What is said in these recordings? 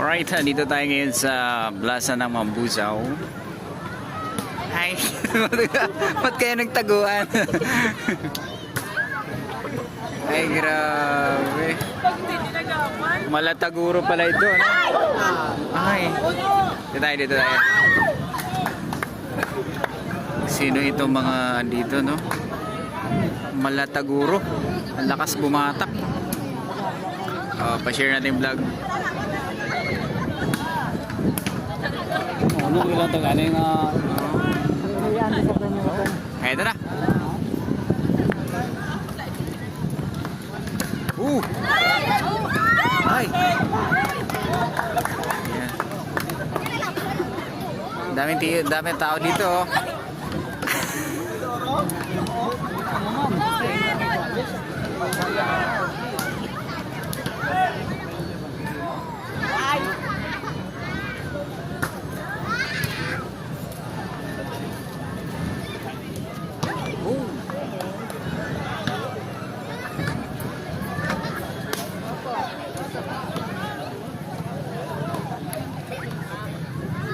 Alright, dito tayo ngayon sa Plaza ng Mambusaw. Hi! Ba't kaya nagtaguan? Ay, grabe. Malataguro pala ito, ano? Ay. Dito tayo. Sino itong mga dito, no? Malataguro. Ang lakas bumatak. Pa-share natin yung vlog. Ano ilang tagani na Ito na. Ay. Ayan. Daming tao dito, oh.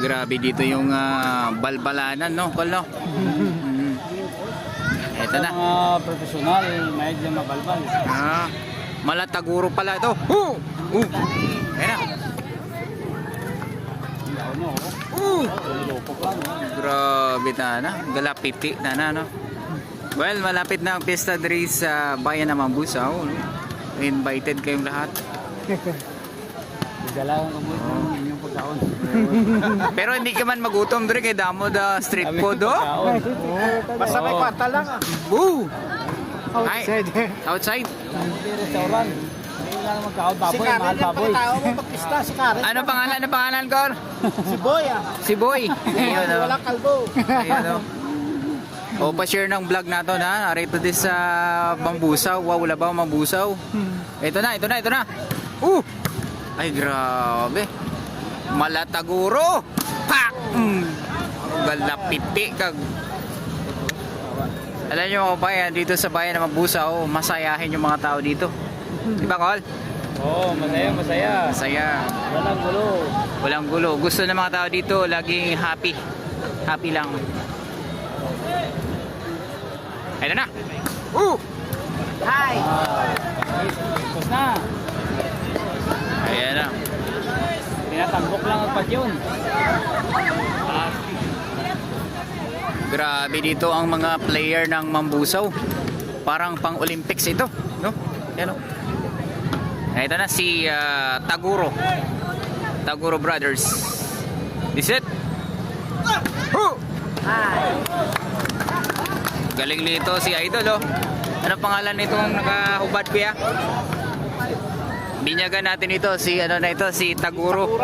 Grabe dito yung balbalanan, no? Kolo. Ito na. mga profesional, may lang mabalbal. Malataguro pala ito. Ayan na. Grabe na. Galapiti na, no? Well, malapit na ang pista diri sa bayan ng Mambusaw. Invited kayong lahat. Dala ang inyong pagkaon. Pero hindi ka man magutom diri kay damo da street food, oh. Basta may kwata lang. Woo! Outside. Outside. Hindi restaurant. Hindi lang magkaon baboy, mahal baboy. Tao mo magpista si Karen. Ano pangalan, Kor? Si Boy Si Boy. Ayun, oh. Wala kalbo. Ayun, oh. O, pa-share ng vlog nato na. Narito din sa Mambusaw. Wow, wala ba Mambusaw? Ito na. Ay, grabe. Malataguro. Pak! Galapiti kag. Alam nyo mga bayan, dito sa bayan ng Mambusaw, masayahin yung mga tao dito. Di ba, Kol? Oo, masaya. Masaya. Walang gulo. Gusto ng mga tao dito, laging happy. Happy lang. Ayun na. Hi. Tapos na. Ayan na. Tinatambok lang ang pagyon. Grabe dito ang mga player ng Mambusaw. Parang pang-Olympics ito, no? Yan, no? Ito na si Taguro. Taguro Brothers. This it. Hi. Galing nito si Idol, oh. Ano pangalan nitong nakahubad kuya? Binyagan natin ito si si Taguro.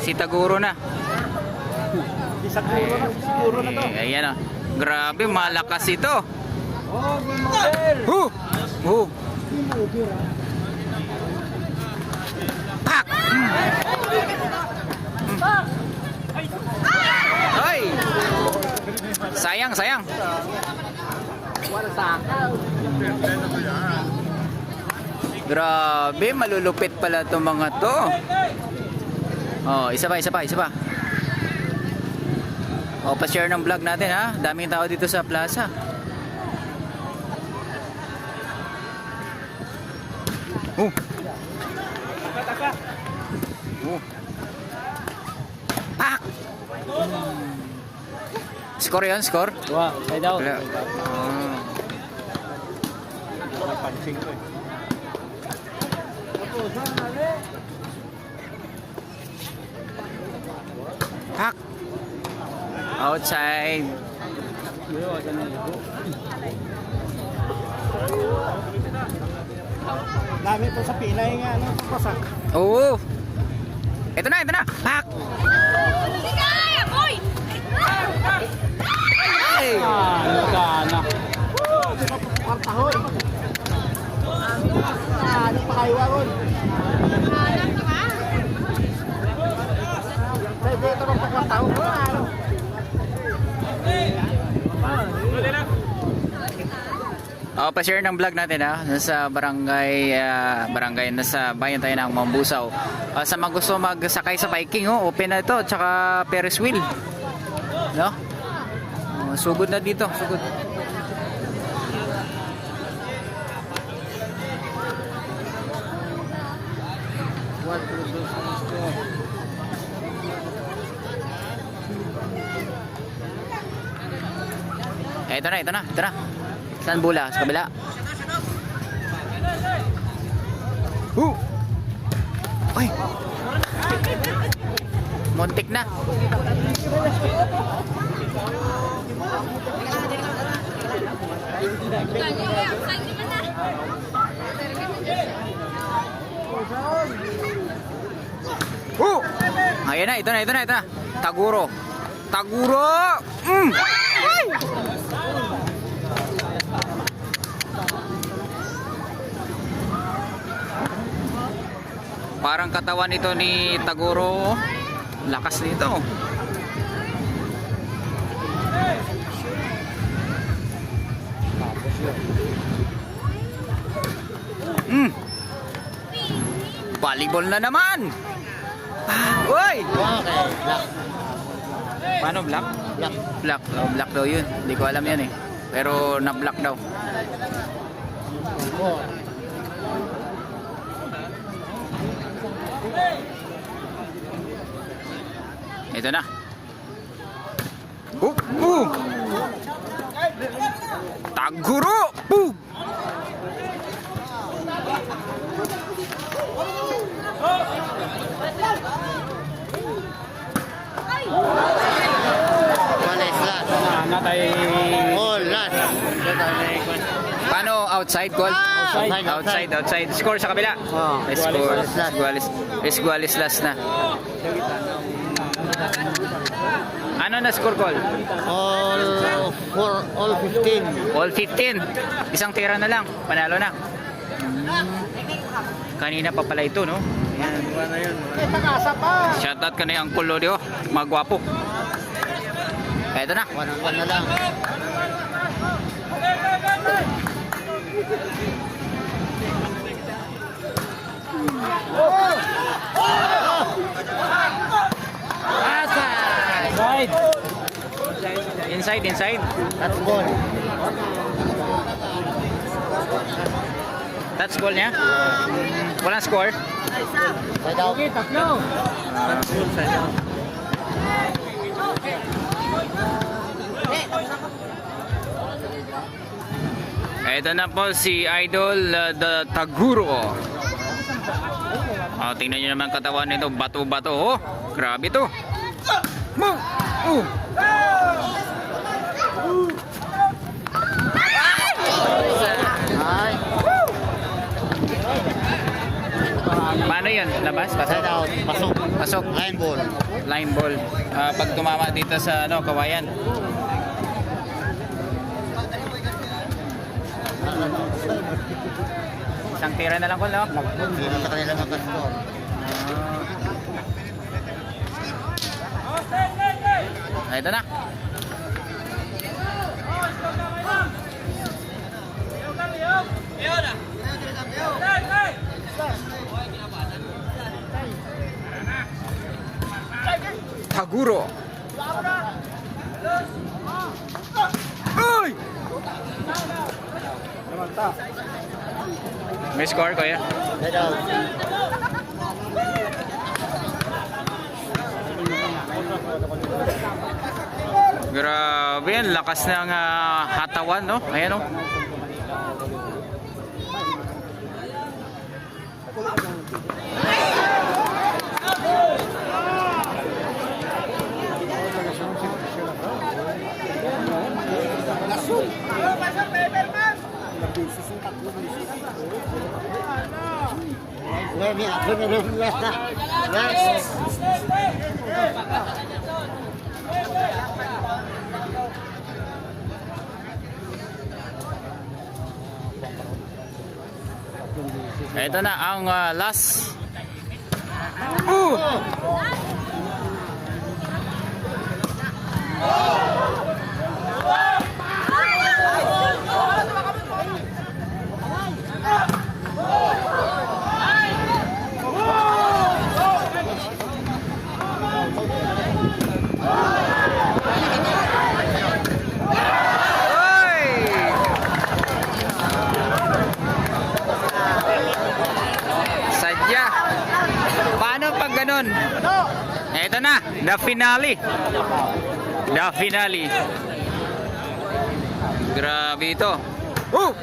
Si Taguro na. Siguro na to. Ayan, oh. Grabe, malakas ito. Pak! Ay! Sayang. Grabe, malulupit pala itong mga to. Oh, isa pa. Oh, pa-share ng vlog natin, ha. Daming tao dito sa plaza. Pak! Score yun, score? Wow, side out. Wala. Pansing ko eh. Pak! Outside. Dami po sa pilay nga, ano, pasak. Oo. Ito na. Pak! Ay! Nagana. Kwartahoy. Ano pa kayo ron? Sa dito ron pa kwartahoy. Ano? Pa-share ng vlog natin ha. Nasa barangay, nasa bayan tayo ng Mambusaw. Sa mga gusto magsakay sa biking, open na ito, tsaka Ferris wheel. No? Sugod na dito, sugod. Ito na. Saan bula? Sa kabila. Ay! Muntik na. Ayan na, ito na. Taguro. Ay! Parang katawan ito ni Taguro. Lakas nito. Volleyball na naman. Uy! Paano black? Black. Oh, black daw yun. Hindi ko alam yan eh. Pero na-black daw. Ito na. Taguro! Paano outside goal? Outside. Score sa kabila. Score. Esgualis last na. Ano na score goal? All 15. All 15. Isang tira na lang. Panalo na. Kanina pa pala ito, no? Ayan. Shoutout ka na yung Uncle Lodi, oh. Magwapo. Ito na. 1-1 na lang. Inside. That's ball. That's goal niya? Walang score? Okay, tatlo. Ito na po si Idol the Taguro. Tingnan nyo naman katawan nito. Bato-bato. Oh, grabe to. Paano yun? Labas? Side out. Pasok. Line ball. Pag tumama dito sa kawayan. Isang tira na lang ko, no? Hindi na sa kanila magka-score. Ito na. Taguro. Uy! May score ko yan. Side out. Grabe yan, lakas ng hatawan, no? Ayan, no? Ito na ang last. na, the finale. The finale. Grabe ito. Oh!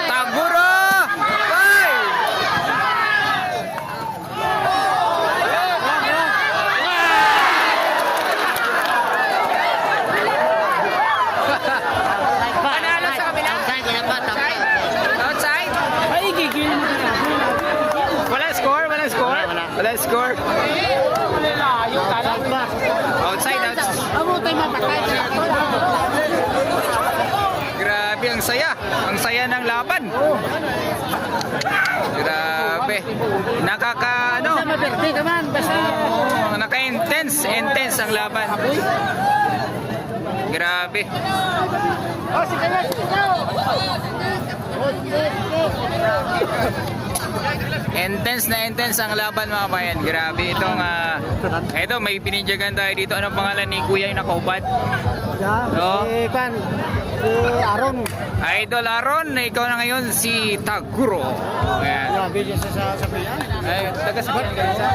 Taguro! Ay! Panalo sa kabila. Saan ko dapat? Outside? Ay, gigil mo na. Wala score? Wala score? Wala score? Layo ka lang. Outside, outside. Amo tayo mapatay. Grabe, ang saya. Ang saya ng laban. Grabe. Nakaka, ano? Maberde ka man. Basta. Naka-intense. Intense ang laban. Grabe. Oh, si Kaya, si Kaya. Intense ang laban mga bayan. Grabe itong ito may pininjagan tayo dito. Anong pangalan ni Kuya yung nakaubad? No? Si Pan. Si Aaron. Idol Aaron, ikaw na ngayon si Taguro. Ayan. Grabe din sa sabihan. Ay, taga sa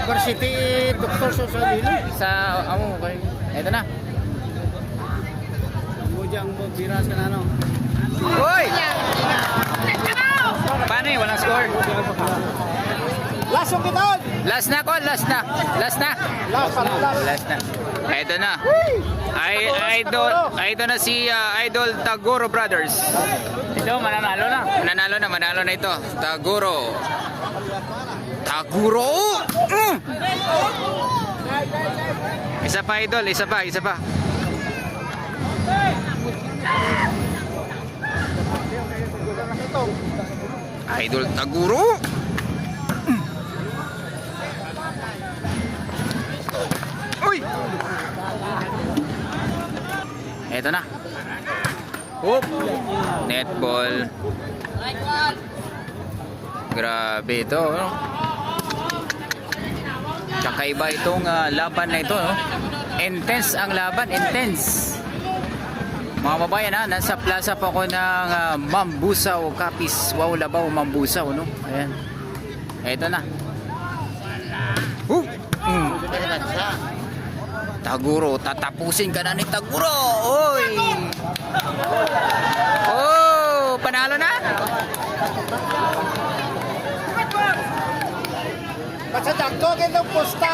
Varsity Dr. Sosalino. sa amo kay. Ito na. Mujang biras ka na no. Hoy! Paano eh? Walang score. Lasong kita. Last na ko, last na. Last na. Last na. Ito na. Idol na si Idol Taguro Brothers. Ito, mananalo na. Manalo na ito. Taguro. Taguro! Mm! Isa pa idol, isa pa. Idol Taguro. Uy! Eto na. Oop! Netball. Grabe ito, no? Kakaiba itong laban na ito, no? Intense ang laban, intense. Mga babayan ha, nasa plaza po ako ng Mambusaw, Capiz, Wow Labaw, Mambusaw, no? Ayan. Eto na. Taguro, tatapusin ka na ni Taguro. Oy! Oh, panalo na? Basta dagko ng pusta.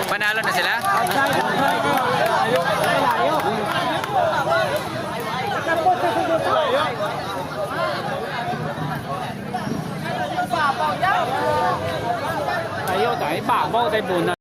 Panalo na sila? Tayo, tayo, babaw tayo muna.